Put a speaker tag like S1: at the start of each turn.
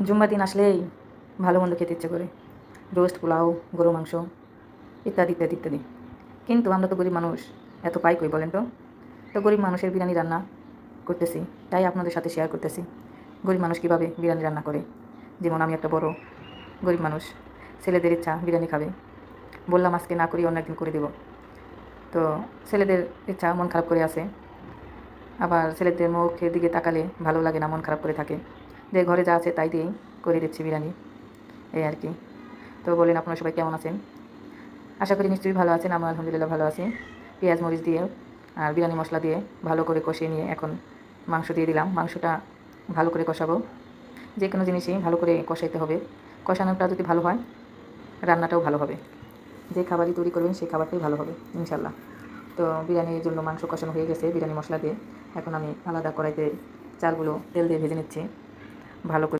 S1: জুম্মার দিন আসলেই ভালো মন্দ খেতে ইচ্ছে করে, রোস্ট, পোলাও, গরু মাংস ইত্যাদি ইত্যাদি ইত্যাদি। কিন্তু আমরা তো গরিব মানুষ, এত পাই কই বলেন তো? তো গরিব মানুষের বিরিয়ানি রান্না করতেছি, তাই আপনাদের সাথে শেয়ার করতেছি গরিব মানুষ কীভাবে বিরিয়ানি রান্না করে। যেমন আমি একটা বড় গরিব মানুষ, ছেলেদের ইচ্ছা বিরিয়ানি খাবে, বললাম আজকে না করি অন্য একদিন করে দেব। তো ছেলেদের ইচ্ছা, মন খারাপ করে আছে, আবার ছেলেদের মুখের দিকে তাকালে ভালো লাগে না, মন খারাপ করে থাকে, যে ঘরে যা আছে তাই দিয়েই করে দিচ্ছি বিরিয়ানি, এই আর কি। তো বলেন আপনারা সবাই কেমন আছেন? আশা করি নিশ্চয়ই ভালো আছেন। আমরা আলহামদুলিল্লাহ ভালো আছি। পেঁয়াজ মরিচ দিয়ে আর বিরিয়ানি মশলা দিয়ে ভালো করে কষিয়ে নিয়ে এখন মাংস দিয়ে দিলাম। মাংসটা ভালো করে কষাবো, যে কোনো জিনিসই ভালো করে কষাইতে হবে। কষানোটা যদি ভালো হয়, রান্নাটাও ভালো হবে। যে খাবারই তৈরি করবেন সেই খাবারটাই ভালো হবে ইনশাল্লাহ। তো বিরিয়ানির জন্য মাংস কষানো হয়ে গেছে বিরিয়ানি মশলা দিয়ে। এখন আমি আলাদা কড়াইতে চালগুলো তেল দিয়ে ভেজে নিচ্ছি ভালো করে।